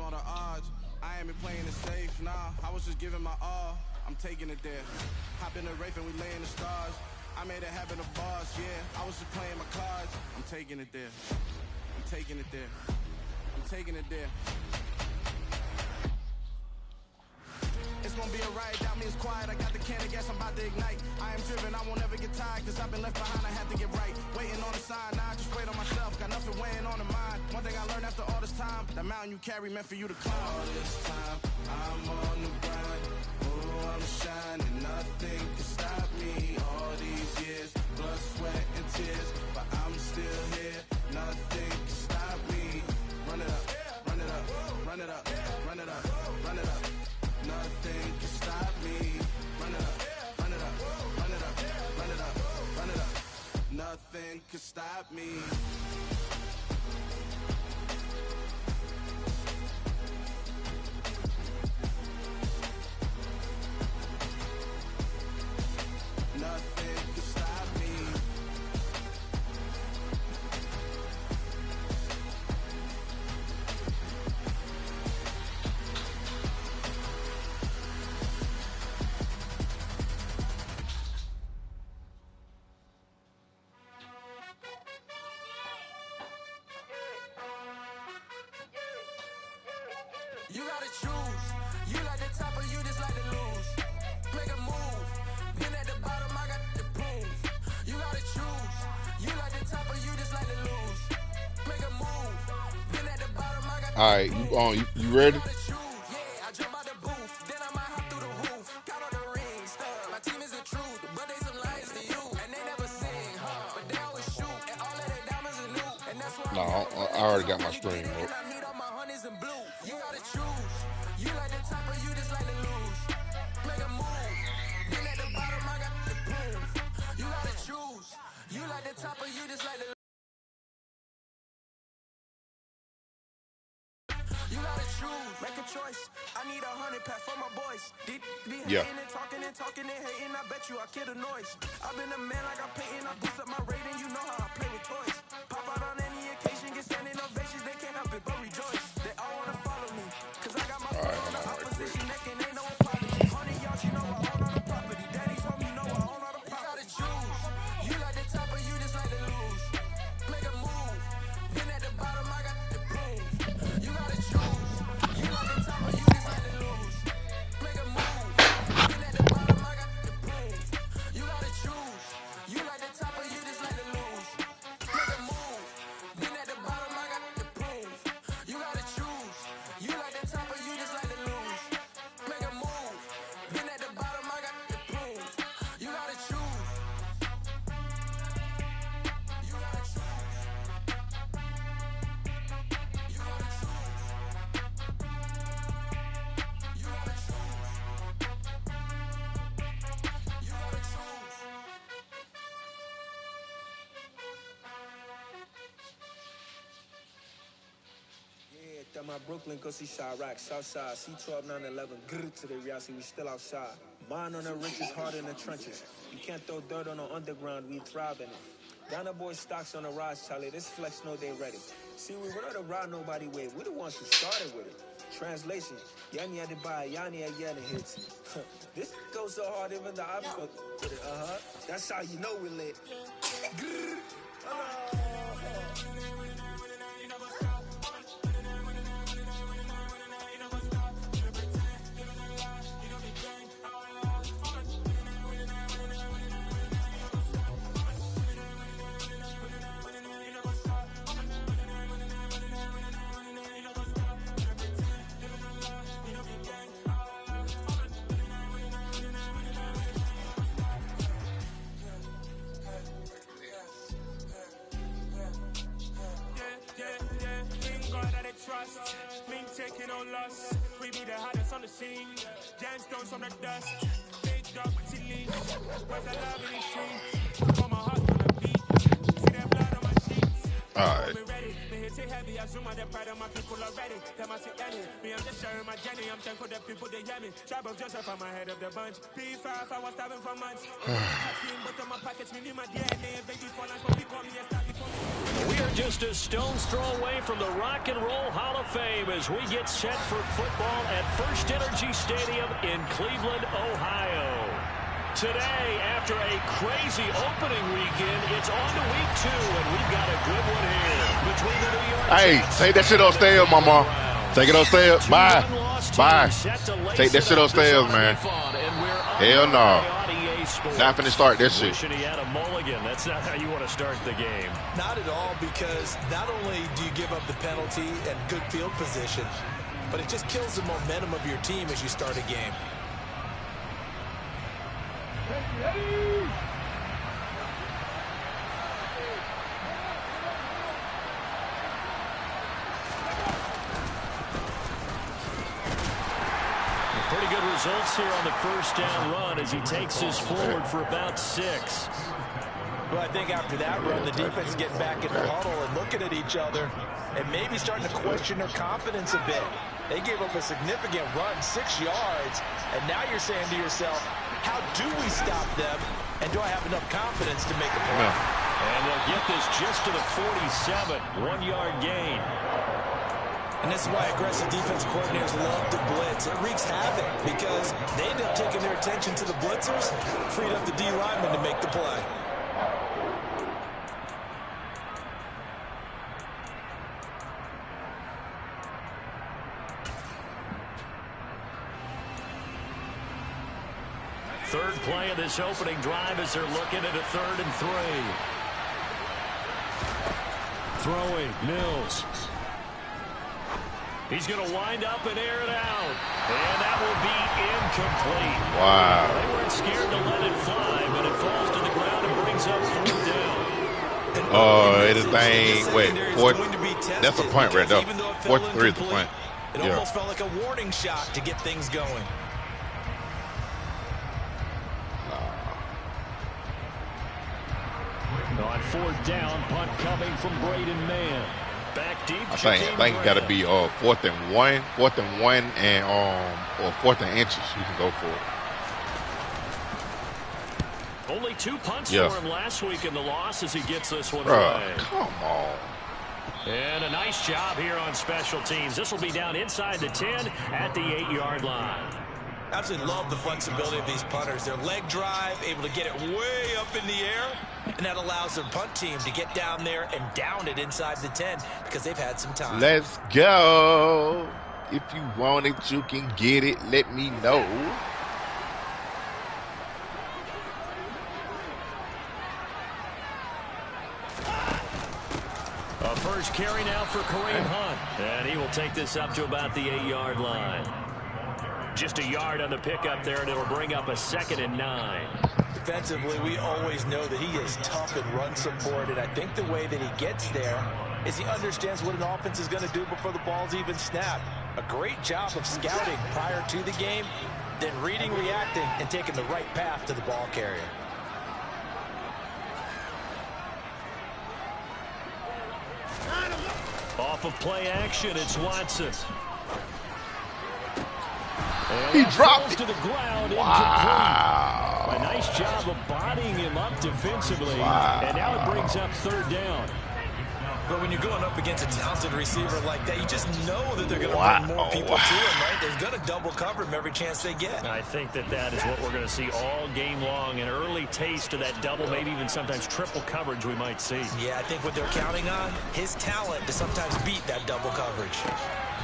all the odds. I ain't been playing it safe, nah. I was just giving my all. I'm taking it there. Hop in the Wraith and we lay in the stars. I made it happen to bars, yeah. I was just playing my cards. I'm taking it there. I'm taking it there. I'm taking it there. It's gonna be a riot, doubt me it's quiet. I got the can of gas, I'm about to ignite. I am driven, I won't ever get tired, cause I've been left behind, I have to get right. Waiting on a sign, now I just wait on myself. Got nothing weighing on the mind. One thing I learned after all this time, that mountain you carry meant for you to climb. All this time, I'm on the grind. Oh, I'm shining, nothing can stop me. All these years, blood, sweat, and tears, but I'm still here. Nothing can stop me. Run it up, run it up, run it up, run it up, run it up. Nothing can stop me. Run it up, run it up, run it up, run it up, run it up. Nothing can stop me. Nothing can stop me. You gotta choose. You like the top or you just like to lose. Make a move. Been at the bottom, I got the proof. You gotta choose. You like the top or you just like to lose. Make a move. Been at the bottom, I got the All right, you on? You ready? Yeah, I jump out the booth, then I might hop through the roof. Count all the rings. My team is the truth, but they some liars to you. And they never sing, but they always shoot. And all of their diamonds are new. And that's why No, I already got my stream. I need all my honeys in blue. You gotta choose. You like the top or you just like to lose. Make a move. Then at the bottom, I got the proof. You gotta choose. You like the top or you just like to lose. You gotta choose. Make a choice. I need 100 pack for my boys. Be Yeah. hating and talking and talking and hating. I bet you I kill the noise. I've been a man like I'm painting. I boost up my rating. You know how I play with toys. Pop out on any occasion. Get standing ovations. They can't help it but rejoice. They all wanna follow me. Cause I got my foot on the opposition neck and ain't no apology. 100 yards, you know I own all the property. Daddy's home, you know I own all the property. You gotta choose. You like the top or you just like to lose. Make a move. Then at the bottom, I got the proof. You gotta choose. You like the top or you just like to lose. Make a move. Then at the bottom, I got the proof. You gotta choose. You like the top or you just like to lose. Make a move. Then at the bottom, I got the proof. You gotta choose. You like the top or you just like to lose. Make a move. Then at the bottom, I got the proof. You gotta choose. You gotta choose. You gotta choose. You gotta choose. You gotta choose. Yeah, that my Brooklyn, go see Chirac, Southside, C12, 911, grr to the reality, we still outside. Mine on the riches, hard in the trenches. You can't throw dirt on the underground, we thrive in it. Ghana boy stocks on the rise, Charlie, this flex know they ready. See, we were not to ride nobody wave, we the ones who started with it. Translation, Yanni had to buy, Yanni had Yanni hits. This goes so hard, even the opposite with it, That's how you know we lit. Grr. Trust, been taking no loss. We be the hottest on the scene. Gemstones from the dust. Big dog to leash. Where's the love in these streets? Got my heart on the beat. See that blood on my sheets. All right. Ready, but here say heavy. assume the pride of my people already. Them I see any. Me, I'm just sharing my journey. I'm thankful that people they hear me. Tribe of Joseph, I'm ahead of the bunch. P5, I was starving for months. But on my pockets, me need my DNA. Babies for life, but people me a start before me. We are just a stone's throw away from the Rock and Roll Hall of Fame as we get set for football at First Energy Stadium in Cleveland, Ohio. Today, after a crazy opening weekend, it's on to week 2, and we've got a good one here between the New York Jets. Take that shit upstairs, mama. Take it upstairs. Bye. Bye. Take that shit upstairs, man. Hell no. Not finna start this shit. Wishing he had a mulligan. That's not how you want to start the game. Not at all, because not only do you give up the penalty and good field position, but it just kills the momentum of your team as you start a game. Pretty good results here on the first down run as he takes us forward for about 6. Well, I think after that run, the defense is getting back in the huddle and looking at each other and maybe starting to question their confidence a bit. They gave up a significant run, 6 yards, and now you're saying to yourself, how do we stop them, and do I have enough confidence to make a play? And they'll get this just to the 47, 1-yard gain. And this is why aggressive defensive coordinators love to blitz. It wreaks havoc because they end up taking their attention to the blitzers, freed up the D lineman to make the play. Third play of this opening drive as they're looking at a 3rd and 3. Throwing, Mills. He's going to wind up and air it out. And that will be incomplete. Wow. They weren't scared to let it fly, but it falls to the ground and brings up 4th down. It is thing. Wait, 4th. That's a punt right there. 4th and 3 is the punt. It almost felt like a warning shot to get things going. On 4th down, punt coming from Braden Mann. Back deep. I think it got to be 4th and 1, 4th and 1, and or 4th and inches. You can go for it. Only 2 punts for him last week in the loss as he gets this one Bruh, away. come on. And a nice job here on special teams. This will be down inside the 10 at the 8-yard line. Absolutely love the flexibility of these punters. Their leg drive, able to get it way up in the air, and that allows their punt team to get down there and down it inside the 10 because they've had some time. Let's go. If you want it, you can get it. Let me know. A first carry now for Kareem Hunt. And he will take this up to about the 8-yard line. Just a yard on the pickup there, and it'll bring up a 2nd and 9. Defensively, we always know that he is tough in run support, and I think the way that he gets there is he understands what an offense is going to do before the ball's even snapped. A great job of scouting prior to the game, then reading, reacting, and taking the right path to the ball carrier. Off of play action, it's Watson. He dropped it. To the ground. Wow. A nice job of bodying him up defensively. Wow. And now it brings up 3rd down. But when you're going up against a talented receiver like that, you just know that they're going to bring more people to him, right? They're going to double cover him every chance they get. I think that is what we're going to see all game long. An early taste of that double, maybe even sometimes triple coverage we might see. Yeah, I think what they're counting on, his talent to sometimes beat that double coverage.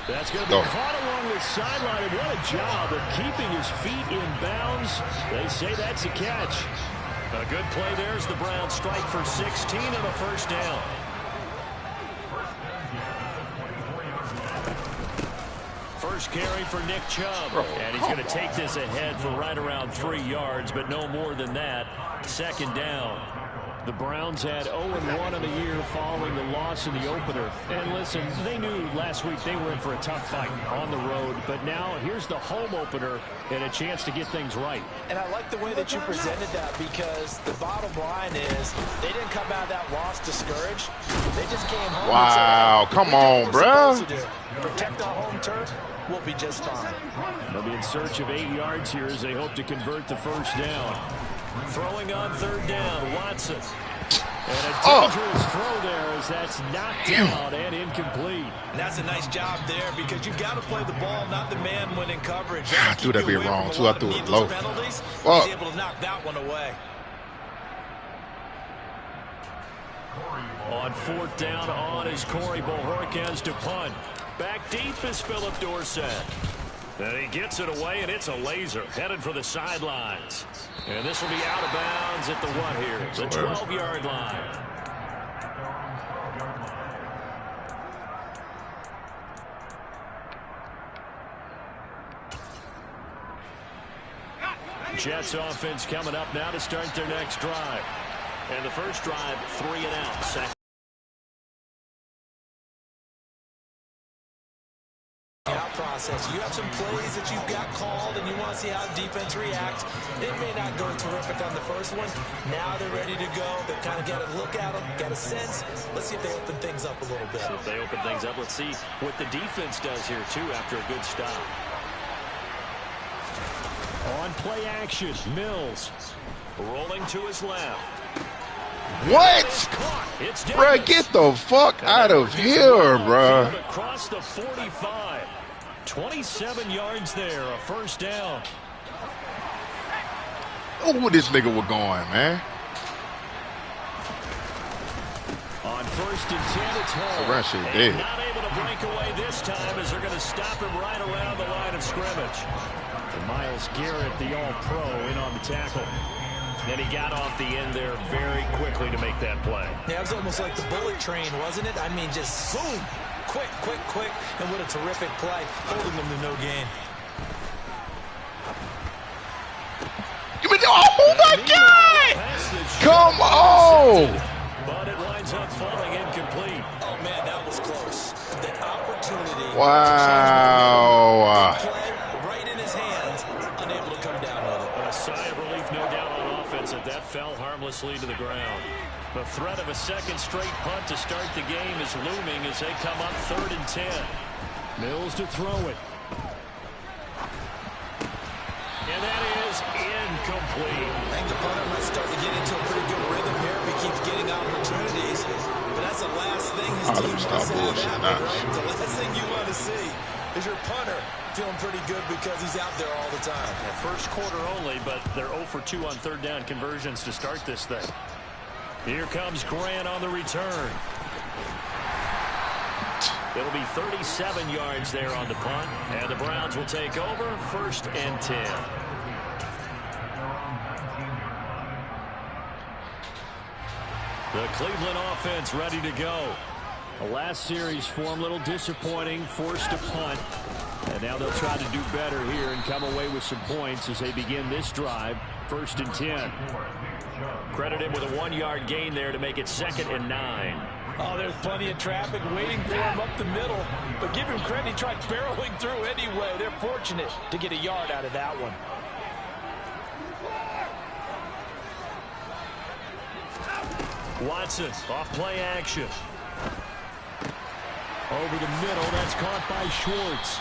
That's going to be caught along the sideline. And what a job of keeping his feet in bounds. They say that's a catch. A good play there as the Browns strike for 16 on a 1st down. First carry for Nick Chubb. And he's going to take this ahead for right around 3 yards, but no more than that. 2nd down. The Browns had 0-1 in the year following the loss in the opener. And listen, they knew last week they were in for a tough fight on the road. But now here's the home opener and a chance to get things right. And I like the way that you presented that, because the bottom line is they didn't come out of that loss discouraged. They just came home. Wow, and said, come on, bro. Protect our home turf. We'll be just fine. They'll be in search of 8 yards here as they hope to convert the first down. Throwing on third down, Watson. And a dangerous throw there as that's knocked down and incomplete. And that's a nice job there, because you've got to play the ball, not the man when in coverage. I threw that bit wrong, too. I threw it low. He's able to knock that one away. On fourth down on is Corey Bojorquez to punt. Back deep is Philip Dorsett. And he gets it away, and it's a laser headed for the sidelines. And this will be out of bounds at the what here? The 12-yard line. Jets offense coming up now to start their next drive. And the first drive, 3 and out. Second process. You have some plays that you've got called and you want to see how defense reacts. It may not go terrific on the first one. Now they're ready to go. They've kind of got to look at them, got a sense. Let's see if they open things up a little bit. So if they open things up, let's see what the defense does here too after a good stop. On play action, Mills rolling to his left. What? Bruh, get the fuck out of here, bruh. Across the 45. 27 yards there, a first down. Oh, where this nigga was going, man. On first and 10, it's home. And not able to break away this time as they're going to stop him right around the line of scrimmage. And Myles Garrett, the all-pro, in on the tackle. And he got off the end there very quickly to make that play. Yeah, it was almost like the bullet train, wasn't it? I mean, just zoom. Quick, quick, quick. And what a terrific play, holding them to no gain. Oh, my God! Come on! But it winds up falling incomplete. Oh, man, that was close. The opportunity. Wow. Right in his hands, unable to come down with it. A sigh of relief, no doubt, on offense, that fell harmlessly to the ground. The threat of a second straight punt to start the game is looming as they come up 3rd and 10. Mills to throw it. And that is incomplete. I think the punter might start to get into a pretty good rhythm here if he keeps getting opportunities. But that's the last thing his team wants to have happen, right? The last thing you want to see is your punter feeling pretty good because he's out there all the time. Yeah, first quarter only, but they're 0 for 2 on third down conversions to start this thing. Here comes Grant on the return. It'll be 37 yards there on the punt, and the Browns will take over 1st and 10. The Cleveland offense ready to go. The last series form a little disappointing, forced to punt. And now they'll try to do better here and come away with some points as they begin this drive, 1st and 10. Credit him with a 1-yard gain there to make it 2nd and 9. Oh, there's plenty of traffic waiting for him up the middle. But give him credit, he tried barreling through anyway. They're fortunate to get a yard out of that one. Watson off play action. Over the middle, that's caught by Schwartz.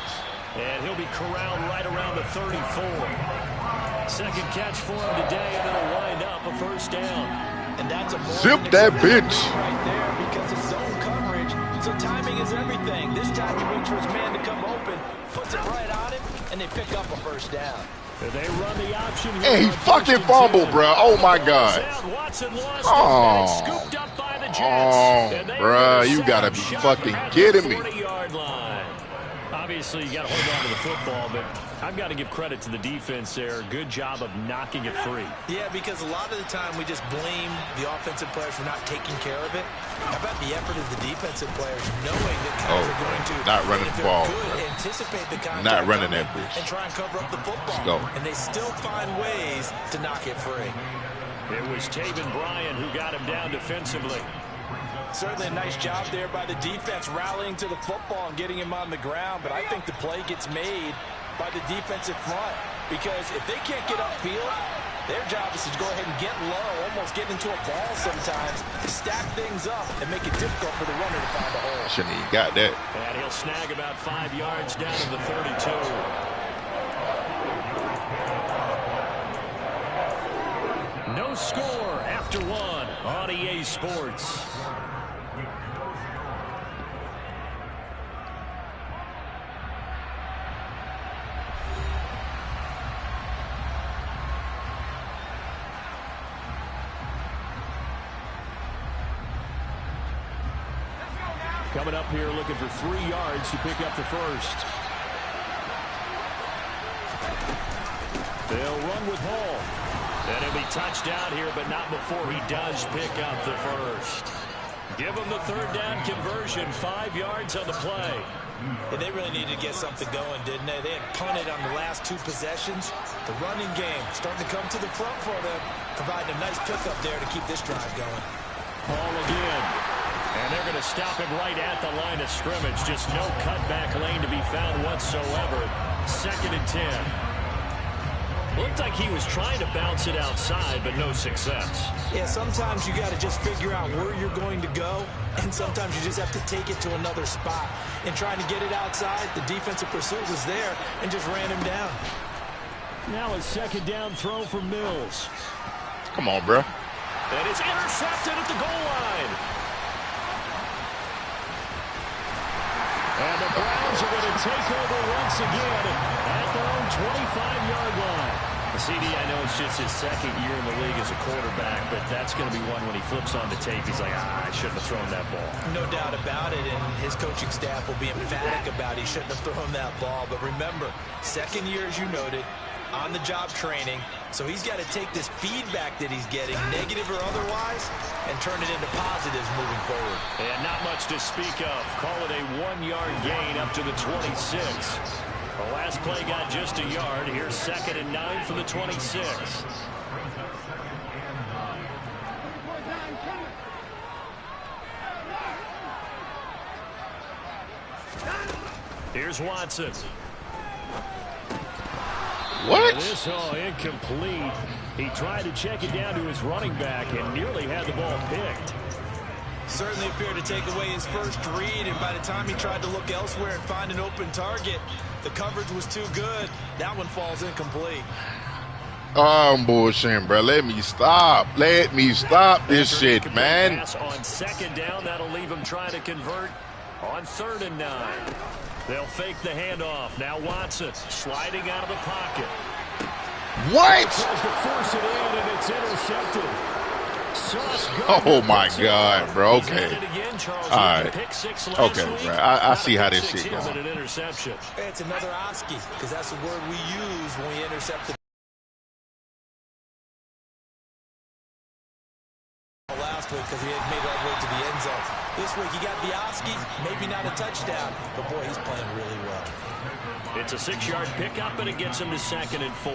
And he'll be corralled right around the 34. Second catch for him today, and it'll wind up a first down. And that's a zip that bitch right there because of zone coverage. So timing is everything. This time he waits for his man to come open, puts it right on him, and they pick up a first down. And they run the option here. Hey, he fucking fumbled, bro. Oh my God. Oh, scooped up by the Jets. Bro, you gotta be fucking kidding me. Obviously, you got to hold on to the football, but I've got to give credit to the defense there. Good job of knocking it free. Yeah, because a lot of the time we just blame the offensive players for not taking care of it. How about the effort of the defensive players knowing that guys are going to not running the ball, anticipate the contact, not running that bitch, and try and cover up the football. Let's go. And they still find ways to knock it free. It was Taven Bryan who got him down defensively. Certainly a nice job there by the defense rallying to the football and getting him on the ground, but I think the play gets made by the defensive front because if they can't get upfield, their job is to go ahead and get low, almost get into a ball sometimes, stack things up, and make it difficult for the runner to find a hole. Shouldn't even got that. And he'll snag about 5 yards down to the 32. No score after one on EA Sports. Coming up here looking for 3 yards to pick up the first. They'll run with Hall. And he'll be touchdown here, but not before he does pick up the first. Give him the third down conversion, 5 yards on the play. And they really needed to get something going, didn't they? They had punted on the last 2 possessions. The running game starting to come to the front for them, providing a nice pickup there to keep this drive going. Hall again. And they're going to stop him right at the line of scrimmage. Just no cutback lane to be found whatsoever. 2nd and 10. Looked like he was trying to bounce it outside, but no success. Yeah, sometimes you got to just figure out where you're going to go, and sometimes you just have to take it to another spot. And trying to get it outside, the defensive pursuit was there and just ran him down. Now a 2nd down throw for Mills. Come on, bro. And it's intercepted at the goal line. And the Browns are going to take over once again at their own 25-yard line. CD, I know it's just his 2nd year in the league as a quarterback, but that's going to be one when he flips on the tape, he's like, I shouldn't have thrown that ball. No doubt about it, and his coaching staff will be emphatic about he shouldn't have thrown that ball. But remember, 2nd year, as you noted, on-the-job training, so he's got to take this feedback that he's getting, negative or otherwise, and turn it into positives moving forward. And not much to speak of. Call it a 1-yard gain up to the 26. The last play got just a yard. Here's 2nd and 9 for the 26. Here's Watson. What? This incomplete. He tried to check it down to his running back and nearly had the ball picked. Certainly appeared to take away his first read, and by the time he tried to look elsewhere and find an open target, the coverage was too good. That one falls incomplete. Oh, I'm bullshitting, bro. Let me stop. Let me stop this shit, man. Pass on 2nd down. That'll leave him trying to convert on 3rd and 9. They'll fake the handoff. Now Watson sliding out of the pocket. What? Tries to force it in, and it's intercepted. Oh, my God, bro. Okay. All right. Okay, bro. I see how this shit goes. It's another Oski, because that's the word we use when we intercept the last week, because he had made it all the way to the end zone. This week he got the Oski, maybe not a touchdown, but boy, he's playing really well. It's a 6-yard pickup, and it gets him to 2nd and 4.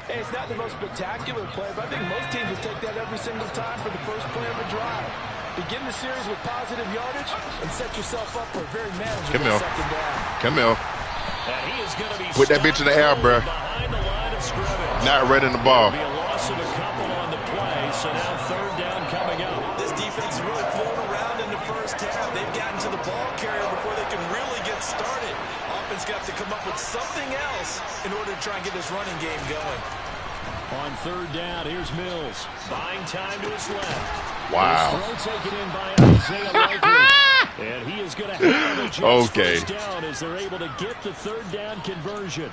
Hey, it's not the most spectacular play, but I think most teams will take that every single time for the first play of a drive. Begin the series with positive yardage and set yourself up for a very manageable 2nd down. Come here. And he is going to be put that bitch in the air, bro. Behind the line of scrimmage. Not right in the ball. Be a loss of a couple on the play, so now 3rd down coming up. This defense is really flown around in the first half. They've gotten to the ball carrier before they can really get started. Offense got to come up with something else in order to try and get this running game going. On 3rd down, here's Mills. Buying time to his left. Wow. Throw taken in by Isaiah Likely. And he is going to have a just first down as they're able to get the 3rd down conversion.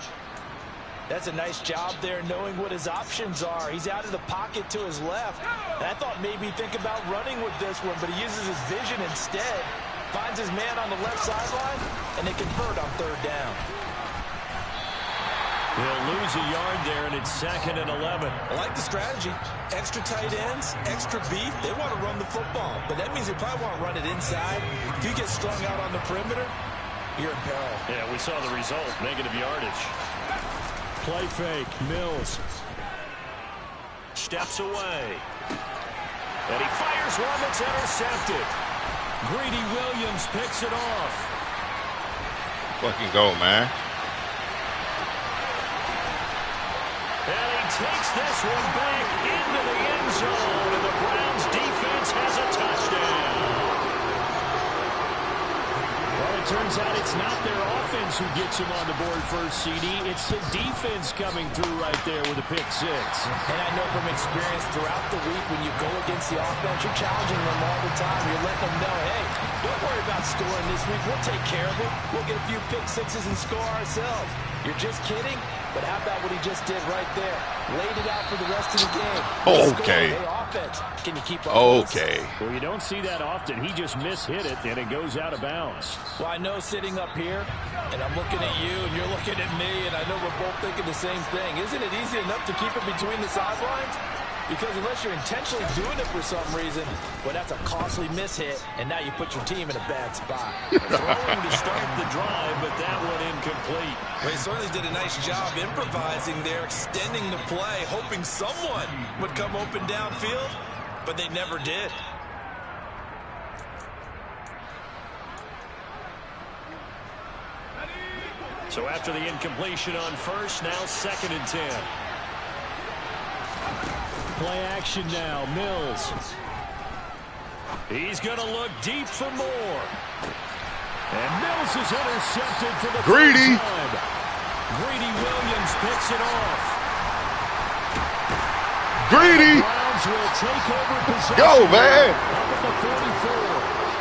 That's a nice job there knowing what his options are. He's out of the pocket to his left. And I thought maybe he'd think about running with this one, but he uses his vision instead. Finds his man on the left sideline, and they convert on 3rd down. He'll lose a yard there, and it's 2nd and 11. I like the strategy. Extra tight ends, extra beef. They want to run the football, but that means they probably want to run it inside. If you get strung out on the perimeter, you're in peril. Yeah, we saw the result, negative yardage. Play fake, Mills. steps away. And he fires one that's intercepted. Greedy Williams picks it off. Fucking go, man. And he takes this one back into the end zone, and the Browns defense has a touchdown. Well, it turns out it's not their offense who gets him on the board first, CD. It's the defense coming through right there with a pick six. And I know from experience throughout the week, when you go against the offense, you're challenging them all the time. You're letting them know, hey, don't worry about scoring this week. We'll take care of it. We'll get a few pick sixes and score ourselves. You're just kidding? But how about what he just did right there? Laid it out for the rest of the game. Okay. Hey, offense. Can you keep up? Okay. Well, you don't see that often. He just mishit it, and it goes out of bounds. Well, I know sitting up here, and I'm looking at you, and you're looking at me, and I know we're both thinking the same thing. Isn't it easy enough to keep it between the sidelines? Because unless you're intentionally doing it for some reason, well, that's a costly mishit, and now you put your team in a bad spot. Throwing to start the drive, but that one incomplete. Well, he certainly did a nice job improvising there, extending the play, hoping someone would come open downfield, but they never did. So after the incompletion on first, now 2nd and 10. Play action now, Mills. He's going to look deep for more. And Mills is intercepted for the Greedy. first time. Greedy Williams picks it off. Greedy. Browns will take over possession. Go, man. Up at the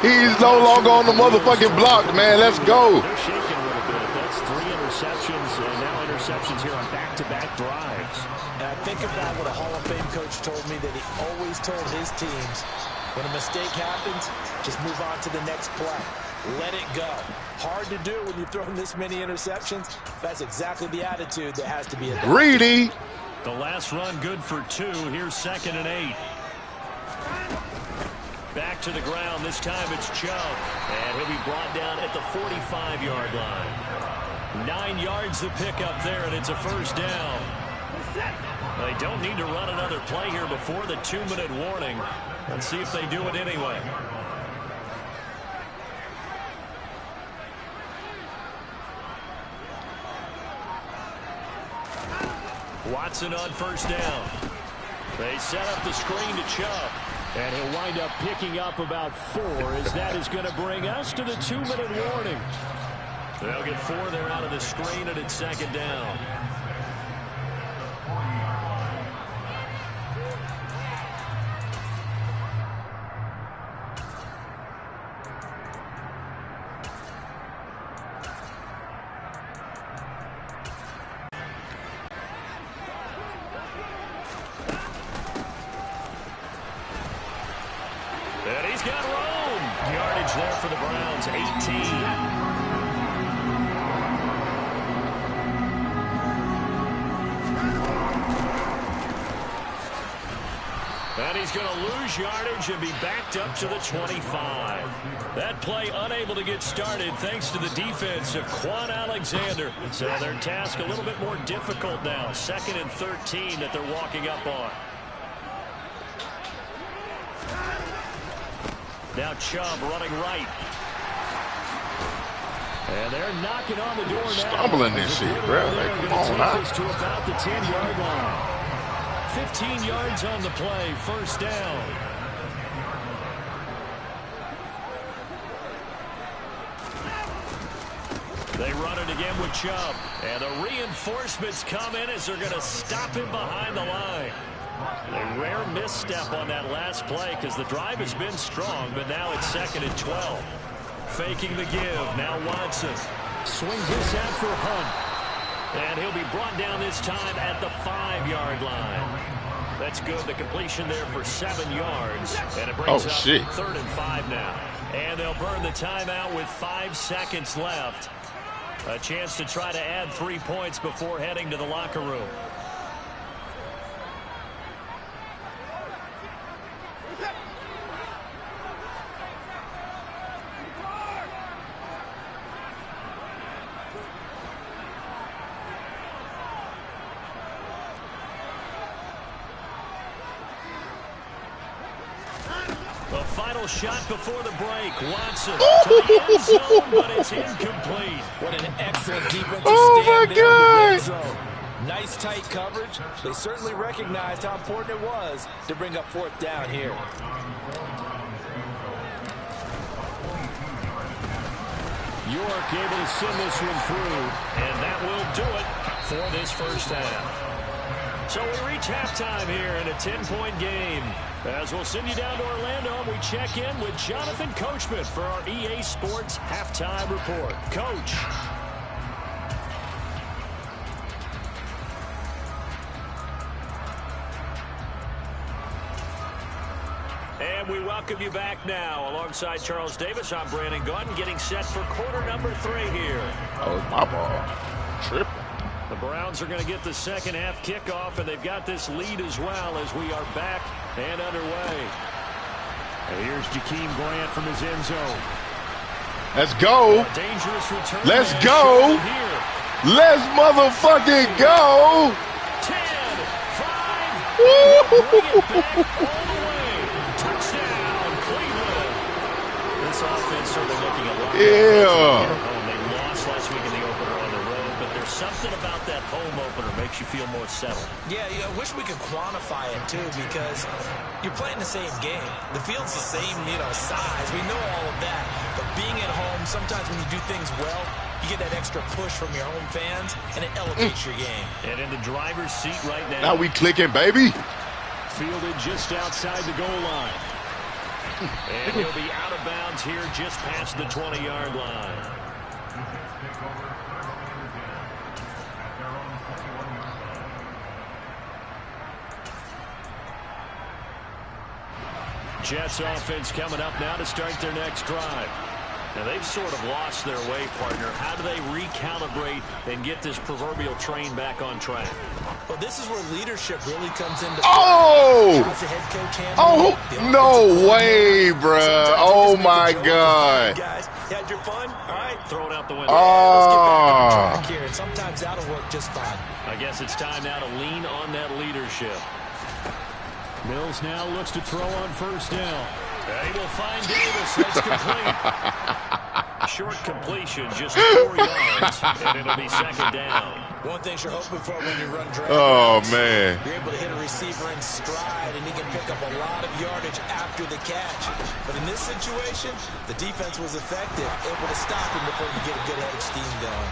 44. He's no longer on the motherfucking block, man. Let's go. They're shaking a little bit. That's 3 interceptions, and now interceptions here on back-to-back drives. And I think about what a Hall of Fame coach told me, that he always told his teams, when a mistake happens, just move on to the next play. Let it go. Hard to do when you throw this many interceptions. That's exactly the attitude that has to be adopted. Greedy. The last run good for 2. Here's 2nd and 8. Back to the ground. This time it's Chubb. And he'll be brought down at the 45-yard line. 9 yards to pick up there, and it's a first down. They don't need to run another play here before the 2-minute warning. Let's see if they do it anyway. Watson on first down. They set up the screen to Chubb. And he'll wind up picking up about 4, as that is going to bring us to the 2-minute warning. They'll get 4 there out of the screen, and it's 2nd down. And he's got room. Yardage there for the Browns, 18. And he's going to lose yardage and be backed up to the 25. That play unable to get started thanks to the defense of Quan Alexander. So their task a little bit more difficult now. 2nd and 13 that they're walking up on. Now Chubb running right. And they're knocking on the door now. Stumbling this shit, bro. Like, come on now. To about the 10-yard line. 15 yards on the play, first down. They run it again with Chubb. And the reinforcements come in as they're going to stop him behind the line. A rare misstep on that last play because the drive has been strong, but now it's 2nd and 12. Faking the give. Now Watson swings this out for Hunt. And he'll be brought down this time at the 5-yard line. That's good. The completion there for 7 yards. And it brings up 3rd and 5 now. And they'll burn the timeout with 5 seconds left. A chance to try to add 3 points before heading to the locker room. The final shot before the break. Watson to the end zone, but it's incomplete. What an excellent defensive Oh, stand my there in the God. red zone. Nice tight coverage. They certainly recognized how important it was to bring up fourth down here. York able to send this one through, and that will do it for this first half. So we reach halftime here in a 10-point game. As we'll send you down to Orlando, and we check in with Jonathan Coachman for our EA Sports Halftime Report. Coach. And we welcome you back now. Alongside Charles Davis, I'm Brandon Gaudin, getting set for quarter number 3 here. Oh, it's my ball. Tripping. The Browns are going to get the second half kickoff, and they've got this lead as well as we are back and underway. And here's Jakeem Grant from his end zone. Let's go. Dangerous return. Let's go. Let's motherfucking go. 10, 5, bring it back all the way. Touchdown, Cleveland. This offense certainly looking a lot. Yeah. They lost last week in the opener on the road, but there's something about that home opener makes you feel more settled. Yeah, I wish we could quantify it, too, because you're playing the same game. The field's the same, size. We know all of that. But being at home, sometimes when you do things well, you get that extra push from your home fans, and it elevates your game. And in the driver's seat right now. Now we clicking, baby. Fielded just outside the goal line. And he'll be out of bounds here just past the 20-yard line. Jets offense coming up now to start their next drive. Now, they've sort of lost their way, partner. How do they recalibrate and get this proverbial train back on track? Well, this is where leadership really comes into play. Oh! How's the head coach Oh, handling no way, bruh. Oh, my God. Guys, you had your fun? All right. Throw it out the window. Let's get back on track here. And sometimes that'll work just fine. I guess it's time now to lean on that leadership. Mills now looks to throw on first down. They will find Davis. That's complete. Short completion, just 4 yards, and it'll be second down. One thing you're hoping for when you run drag. Oh, man. You're able to hit a receiver in stride, and he can pick up a lot of yardage after the catch. But in this situation, the defense was effective, able to stop him before you get a good head of steam going.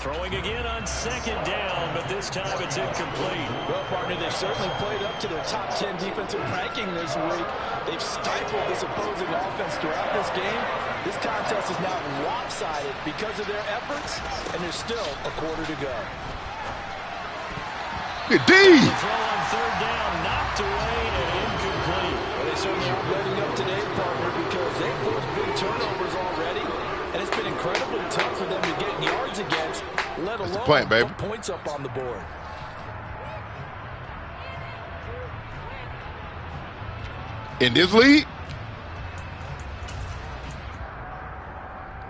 Throwing again on second down, but this time it's incomplete. Well, partner, they've certainly played up to their top 10 defensive ranking this week. They've stifled this opposing offense throughout this game. This contest is now lopsided because of their efforts, and there's still a quarter to go. Good D. Throw on third down, knocked away and incomplete. Well, they certainly aren't letting up today, partner, because they've forced big turnovers already, and it's been incredibly tough for them to get yards against, let alone point, baby. put points up on the board. In this league?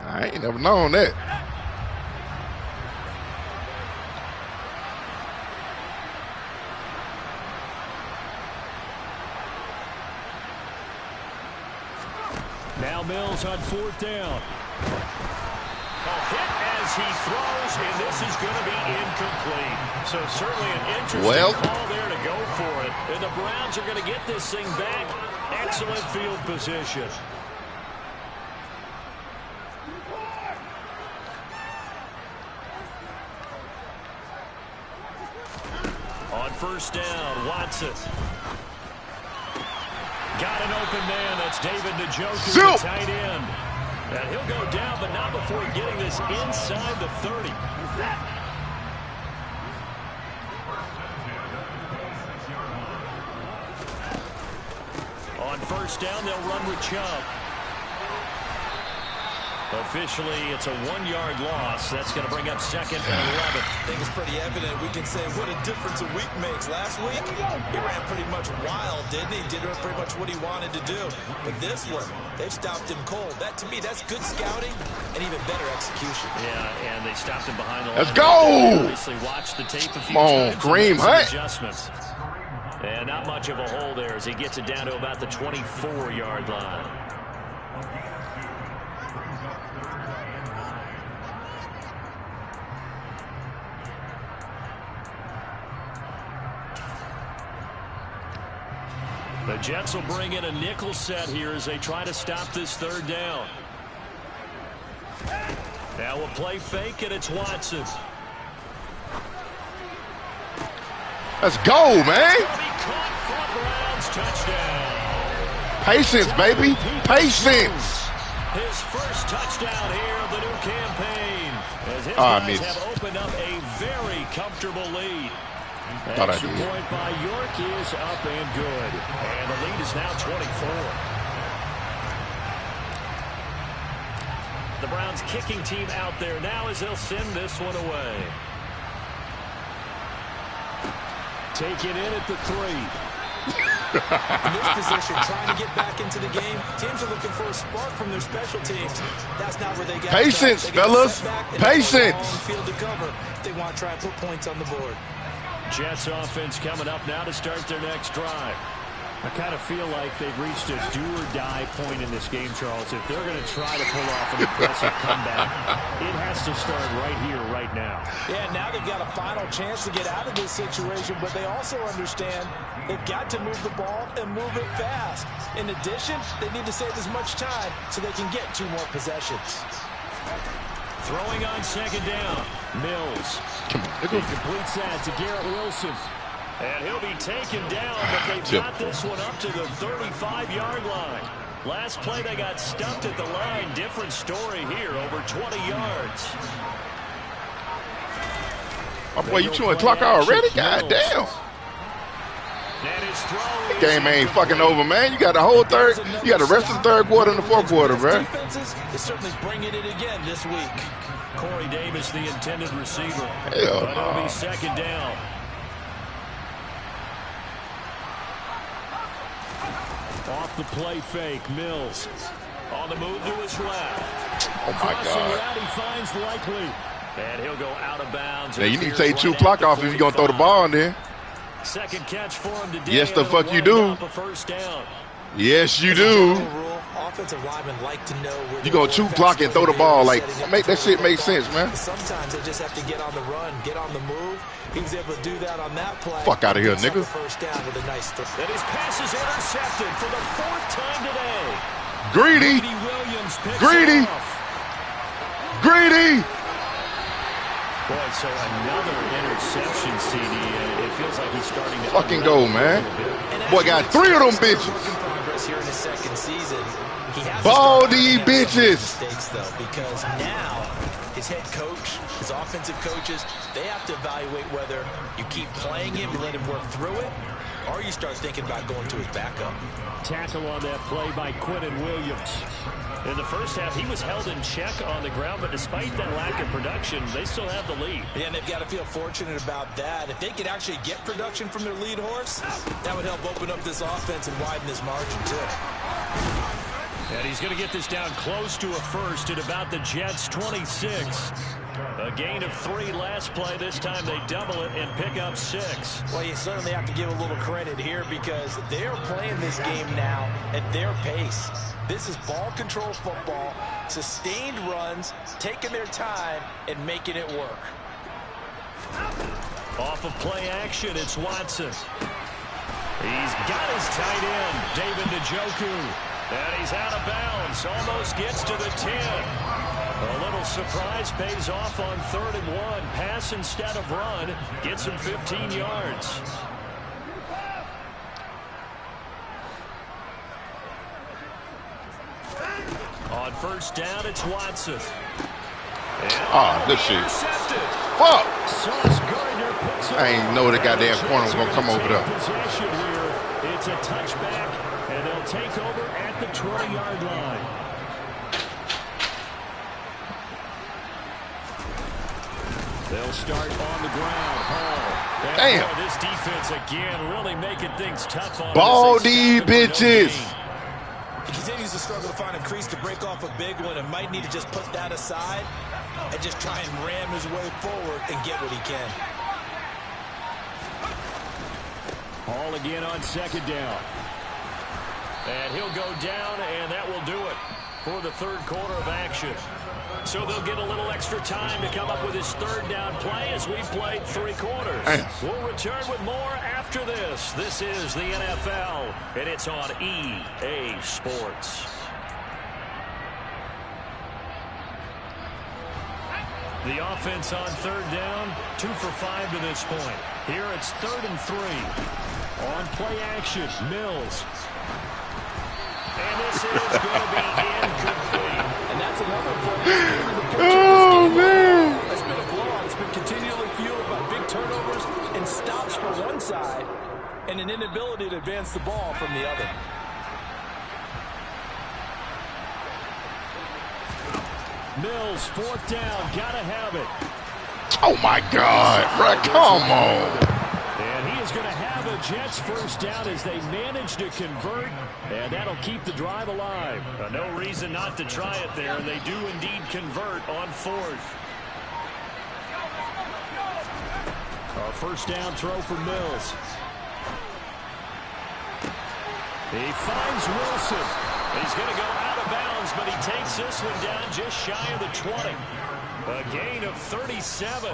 I ain't never known that. Now Mills on fourth down. A hit as he throws, and this is going to be incomplete. So certainly an interesting call there to go for it. And the Browns are going to get this thing back. Excellent field position. On first down, Watson. Got an open man. That's David Njoku, the tight end. And he'll go down, but not before getting this inside the 30. On first down, they'll run with Chubb. Officially, it's a 1-yard loss. That's going to bring up second and 11. I think it's pretty evident. We can say what a difference a week makes. Last week, he ran pretty much wild, didn't he? Did pretty much what he wanted to do. But this one, they've stopped him cold. That, to me, that's good scouting and even better execution. Yeah, and they stopped him behind the line. Let's go! Obviously watched the tape a few times. Come on, Kareem Hunt. Adjustments. And not much of a hole there as he gets it down to about the 24-yard line. The Jets will bring in a nickel set here as they try to stop this third down. Now we'll play fake, and it's Watson. Let's go, man. Patience, baby. Patience. His first touchdown here of the new campaign. As his guys have opened up a very comfortable lead. Extra point by York is up and good. And the lead is now 24. The Browns kicking team out there now as they'll send this one away. Take it in at the 3. In this position, trying to get back into the game, teams are looking for a spark from their special teams. That's not where they got. Patience, fellas. Patience. Field to cover. They want to try and put points on the board. Jets offense coming up now to start their next drive. I kind of feel like they've reached a do-or-die point in this game, Charles. If they're going to try to pull off an impressive comeback, it has to start right here, right now. Yeah, now they've got a final chance to get out of this situation, but they also understand they've got to move the ball and move it fast. In addition, they need to save as much time so they can get 2 more possessions. Throwing on second down, Mills. He completes that to Garrett Wilson. And he'll be taken down, but they've got this one up to the 35-yard line. Last play, they got stuffed at the line. Different story here, over 20 yards. Oh, boy, you chewing clock already? God damn. Game ain't fucking over, man. You got the whole third. You got the rest of the third quarter and the fourth quarter, bro. Defenses is certainly bringing it again this week. Corey Davis, the intended receiver. Hell but it'll be second down. Off the play fake, Mills. On the move to his left. Oh, my God. Route, he finds Likely. And he'll go out of bounds. Yeah, you need to take 2 clock off if you're going to throw the ball in there. Second catch for him today. Yes, the fuck you do. First down. Yes, you do. Offensive linemen like to know where you're going to 2 clock and throw the ball. Like, make that shit make sense, man. Sometimes they just have to get on the run, get on the move. He was able to do that on that play. Fuck out of here, nigga. First down with a nice throw. And his pass is intercepted for the 4th time today. Greedy. Williams picks Greedy. it off. Greedy. Boy, so another interception, CD. It feels like he's starting to fucking go, man. Boy got 3 of them bitches. Here in his second season, he has Baldy bitches. Mistakes though, because now his head coach, his offensive coaches, they have to evaluate whether you keep playing him and let him work through it, or you start thinking about going to his backup. Tackle on that play by Quentin Williams. In the first half, he was held in check on the ground, but despite that lack of production, they still have the lead. Yeah, and they've got to feel fortunate about that. If they could actually get production from their lead horse, that would help open up this offense and widen this margin, too. And he's going to get this down close to a first at about the Jets' 26. A gain of 3 last play. This time they double it and pick up 6. Well, you certainly have to give a little credit here because they're playing this game now at their pace. This is ball control football, sustained runs, taking their time and making it work. Off of play action, it's Watson. He's got his tight end, David Njoku. And he's out of bounds, almost gets to the 10. A little surprise pays off on 3rd and 1. Pass instead of run, gets him 15 yards. On first down, it's Watson. Good shit. Fuck. I ain't know the goddamn corner was going to come over there. It's a touchback, and they'll take over at the 20-yard line. They'll start on the ground. Hall. Damn. Boy, this defense again really making things tough on Baldy bitches. He continues to struggle to find a crease to break off a big one and might need to just put that aside and just try and ram his way forward and get what he can. Ball again on second down. And he'll go down, and that will do it for the third quarter of action. So they'll get a little extra time to come up with his third down play as we played 3 quarters. We'll return with more after this. This is the NFL, and it's on EA Sports. The offense on third down, 2 for 5 to this point. Here it's 3rd and 3. On play action, Mills. And this is going to be incomplete. And that's another play. Oh, man. It's been a blowout. It's been continually fueled by big turnovers and stops for one side and an inability to advance the ball from the other. Mills, 4th down, gotta have it. Oh, my God. Bro, come on. And he is going to have a Jets first down as they manage to convert, and that'll keep the drive alive. No reason not to try it there, and they do indeed convert on 4th. A first down throw for Mills. He finds Wilson. He's going to go out of bounds, but he takes this one down just shy of the 20. A gain of 37.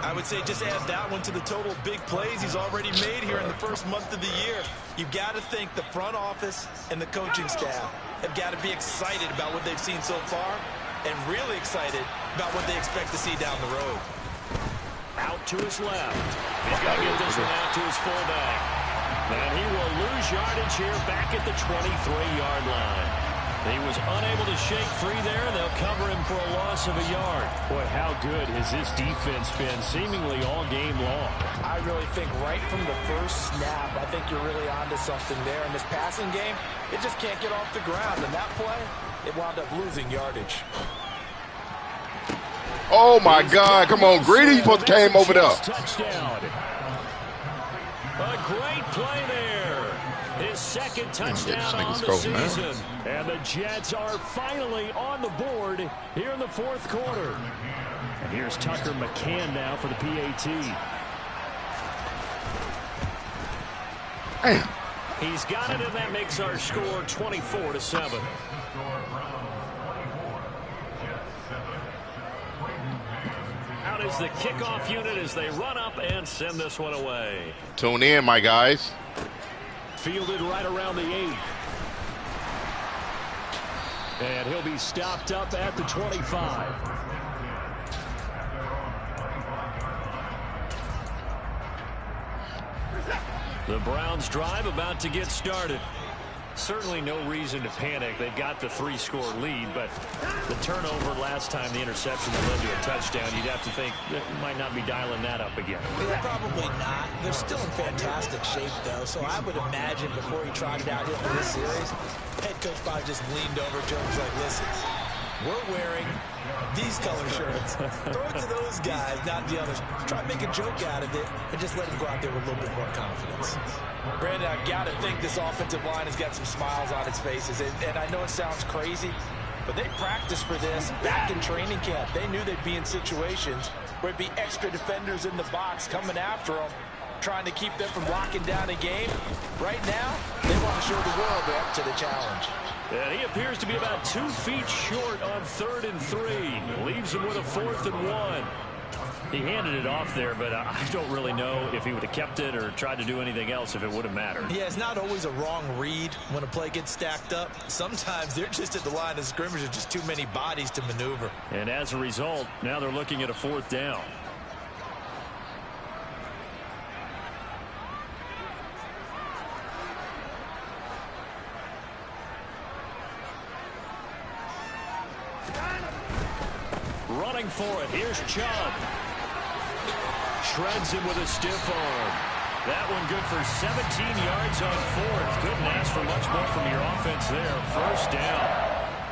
I would say just add that one to the total big plays he's already made here in the first month of the year. You've got to think the front office and the coaching staff have got to be excited about what they've seen so far and really excited about what they expect to see down the road. Out to his left. He's got to get this one out to his fullback. And he will lose yardage here back at the 23-yard line. He was unable to shake free there. They'll cover him for a loss of a yard. Boy, how good has this defense been seemingly all game long? I really think right from the first snap, I think you're really onto something there. In this passing game, it just can't get off the ground. And that play, it wound up losing yardage. Oh, my God. Come on, Greedy. You supposed to came over there. Touchdown. A great play there. His second touchdown on the season. And the Jets are finally on the board here in the 4th quarter. And here's Tucker McCann now for the PAT. He's got it, and that makes our score 24-7. Out is the kickoff unit as they run up and send this one away. Tune in, my guys. Fielded right around the 8. And he'll be stopped up at the 25. The Browns drive about to get started. Certainly no reason to panic. They've got the 3-score lead, but the turnover last time, the interception that led to a touchdown, you'd have to think that might not be dialing that up again. Yeah, probably not. They're still in fantastic shape, though, so I would imagine before he trotted out here for this series, head coach probably just leaned over to him and was like, listen, we're wearing these color shirts. Throw it to those guys, not the others. Try to make a joke out of it and just let them go out there with a little bit more confidence. Brandon, I've got to think this offensive line has got some smiles on its faces. And I know it sounds crazy, but they practiced for this back in training camp. They knew they'd be in situations where it'd be extra defenders in the box coming after them, trying to keep them from locking down a game. Right now, they want to show the world they're up to the challenge. And he appears to be about 2 feet short on 3rd and 3. Leaves him with a 4th and 1. He handed it off there, but I don't really know if he would have kept it or tried to do anything else if it would have mattered. Yeah, it's not always a wrong read when a play gets stacked up. Sometimes they're just at the line of scrimmage with just too many bodies to maneuver. And as a result, now they're looking at a 4th down. Running for it. Here's Chubb. Shreds him with a stiff arm. That one good for 17 yards on 4th. Couldn't ask for much more from your offense there. First down.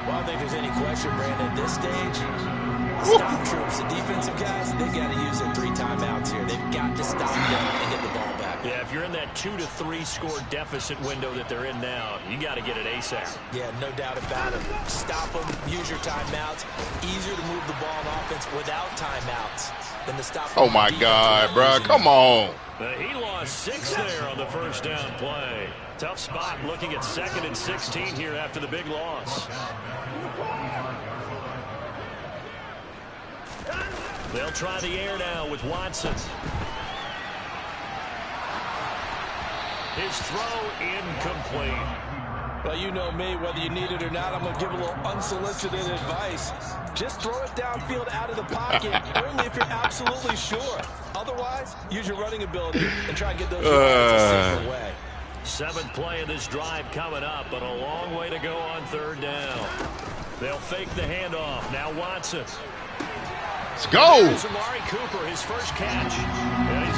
Well, I don't think there's any question, Brandon, at this stage, the stop troops, the defensive guys, they've got to use their 3 timeouts here. They've got to stop them and get the ball back. Yeah, if you're in that 2 to 3 score deficit window that they're in now, you got to get it ASAP. Yeah, no doubt about it. Stop them, use your timeouts. Easier to move the ball on offense without timeouts than to stop. Oh, my God, bro. Come on. He lost 6 there on the first down play. Tough spot looking at 2nd and 16 here after the big loss. They'll try the air now with Watson. His throw incomplete. Well, you know me, whether you need it or not, I'm going to give a little unsolicited advice. Just throw it downfield out of the pocket, only if you're absolutely sure. Otherwise, use your running ability and try and get those yards a safer way. 7th play of this drive coming up, but a long way to go on 3rd down. They'll fake the handoff. Now Watson. Let's go. There's Amari Cooper, his first catch.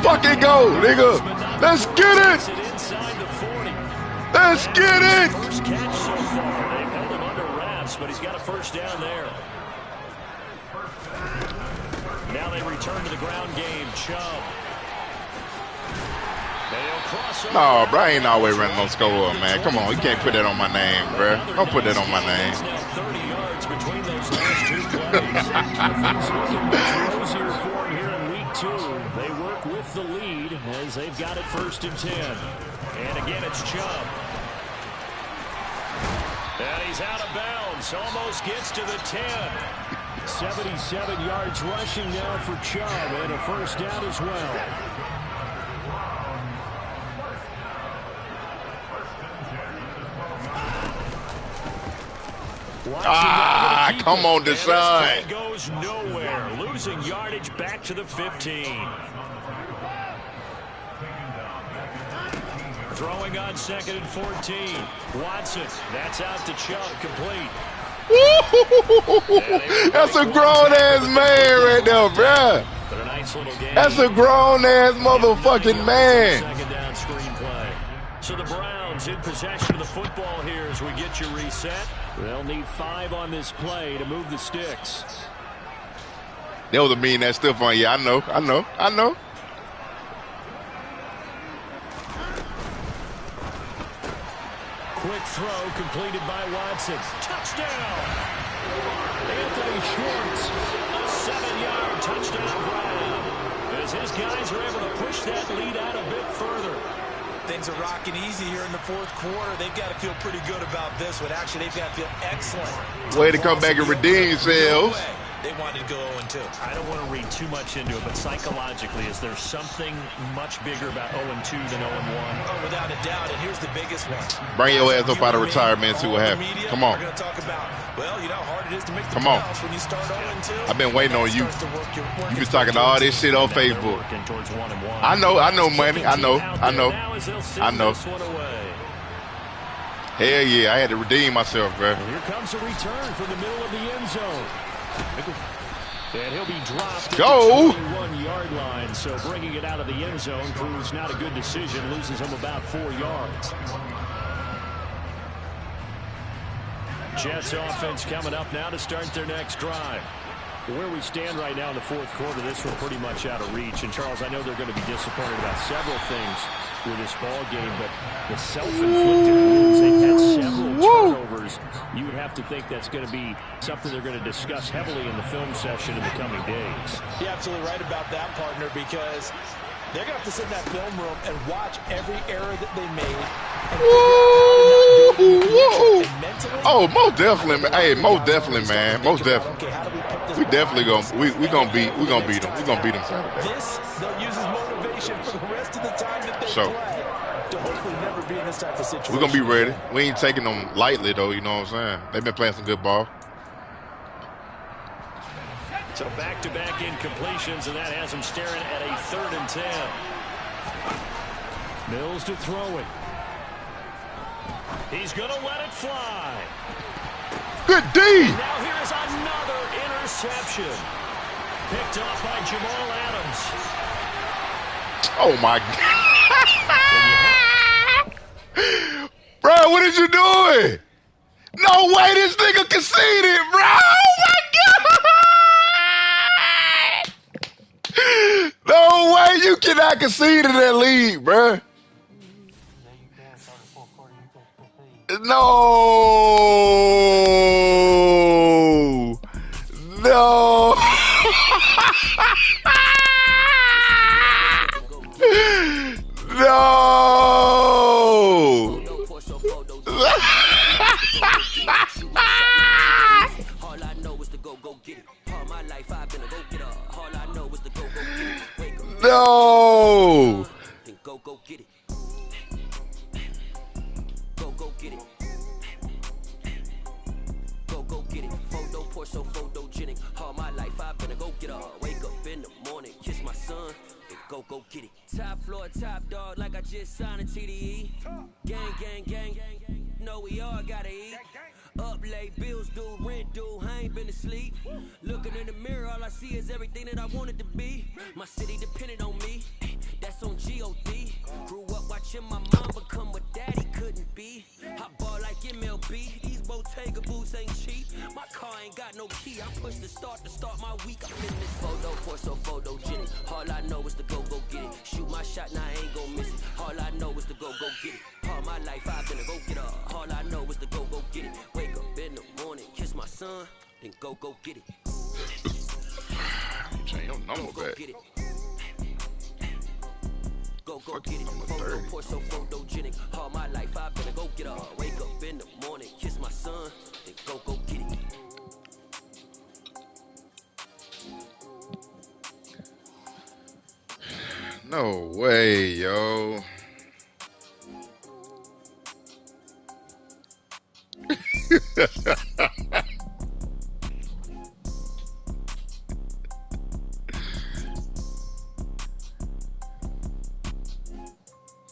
Fucking go, nigga. Let's get it. Inside the 40. Let's get it. First catch so far. They've held him under wraps, but he's got a first down there. Now they return to the ground game. Chubb. No, bro, I ain't always running no score, man. Come on, you can't put that on my name, bro. Don't put that on my name. 30 yards between those last 2 plays. Things looking much rosier for him here in week 2. They work with the lead as they've got it 1st and 10. And again, it's Chubb. And he's out of bounds. Almost gets to the 10. 77 yards rushing now for Chubb, and a first down as well. Come on, Deshaun. Goes nowhere, losing yardage back to the 15. Throwing on 2nd and 14. Watson, that's out to Chubb, complete. That's a grown-ass man right there, bruh. That's a grown-ass motherfucking man. Second down screenplay. So the Browns in possession of the football here as we get you reset. They'll need 5 on this play to move the sticks. That was a mean-ass stiff on you. I know. Quick throw completed by Watson. Touchdown! Anthony Schwartz, a 7-yard touchdown grab. As his guys are able to push that lead out a bit further. Things are rocking easy here in the 4th quarter. They've got to feel pretty good about this one. Actually, they've got to feel excellent. Way to come back and redeem yourselves. They wanted to go 0-2. I don't want to read too much into it, but psychologically, is there something much bigger about 0-2 than 0-1? Oh, without a doubt, and here's the biggest one. Bring your ass up out of retirement and see what happens. Come on. We're going to talk about, well, you know how hard it is to make the Come on. playoffs when you start 0-2. I've been waiting on you. You've been talking all this shit on Facebook. I know money. I know. Hell yeah, I had to redeem myself, bro. Here comes a return from the middle of the end zone. And he'll be dropped Go! at the 21-yard line, so bringing it out of the end zone proves not a good decision, loses him about 4 yards. Jets offense coming up now to start their next drive. Where we stand right now in the 4th quarter, this one pretty much out of reach. And, Charles, I know they're going to be disappointed about several things with this ball game, but the self-inflicted wounds, they've had several turnovers. You would have to think that's going to be something they're going to discuss heavily in the film session in the coming days. You're absolutely right about that, partner, because they're going to have to sit in that film room and watch every error that they made. Oh, most definitely, hey, most definitely, man, most definitely. We definitely gonna beat them. We're gonna beat them Saturday. This they'll use as motivation for the rest of the time that they play to hopefully never be in this type of situation. We're gonna be ready. We ain't taking them lightly though. You know what I'm saying? They've been playing some good ball. So back-to-back incompletions, and that has them staring at a 3rd and 10. Mills to throw it. He's going to let it fly. Good D. And now here is another interception. Picked off by Jamal Adams. Oh, my God. Bro, what is you doing? No way this nigga conceded, bro. Oh, my God. No way you cannot concede in that league, bruh. No. No. No. All I know is to go get it. All my life I've been a go getter. All I know is to go get it. Wake up. No. Then go get it. Go get it. Go get it. Photo poor so photogenic. All my life I've been a go getter. Wake up in the morning, kiss my son, then go get it. Top floor, top dog, like I just signed a TDE. Gang. Know we all gotta eat. Up late, bills due, rent due, I ain't been asleep. Looking in the mirror, all I see is everything that I wanted to be. My city depended on me, that's on G.O.D. Grew up watching my mom become what daddy couldn't be. I ball like MLB, these Bottega boots ain't cheap. My car ain't got no key, I push the start to start my week. I'm in this photo, poor so photogenic. All I know is to go get it. Shoot my shot, now I ain't gon' miss it. All I know is to go get it. All my life I've been a go getter. All I know is to go get it. Wake up in the morning, kiss my son, then go get it. Change your number back. Get it. Go get it. Photo poor so photogenic. All my life I've been a go getter. Wake up in the morning, kiss my son, then go get it. No way, yo.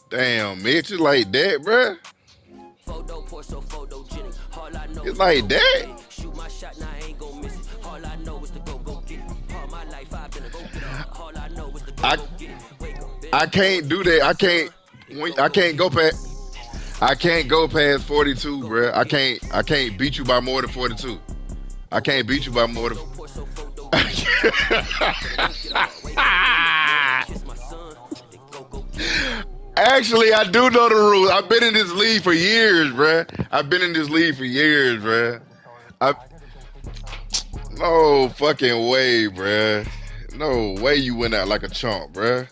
Damn, Mitch, it's like that, bruh. It's like that. Shoot my shot, now I ain't gon' miss it. All I know is to go get it. All my life I've been a go getter. All I know is to go get it. I can't do that. I can't go past. I can't go past 42, bruh. I can't beat you by more than 42. I can't beat you by more than. Actually, I do know the rules. I've been in this league for years, bruh. No fucking way, bruh. No way you went out like a chump, bruh.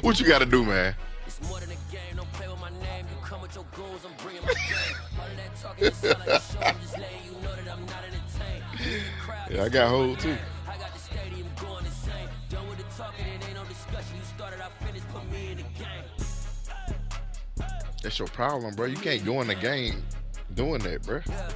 What you gotta do, man? It's more than a game, don't play with my name. You come with your goons, I'm bringing my game. All of that talking just sound like a show. I'm just letting you know that I'm not entertained. Yeah, I got hold too. I got the stadium going insane. Done with the talking, it ain't no discussion. You started, I finished, put me in the game. That's your problem, bro. You can't go in the game doing that, bro. Yeah.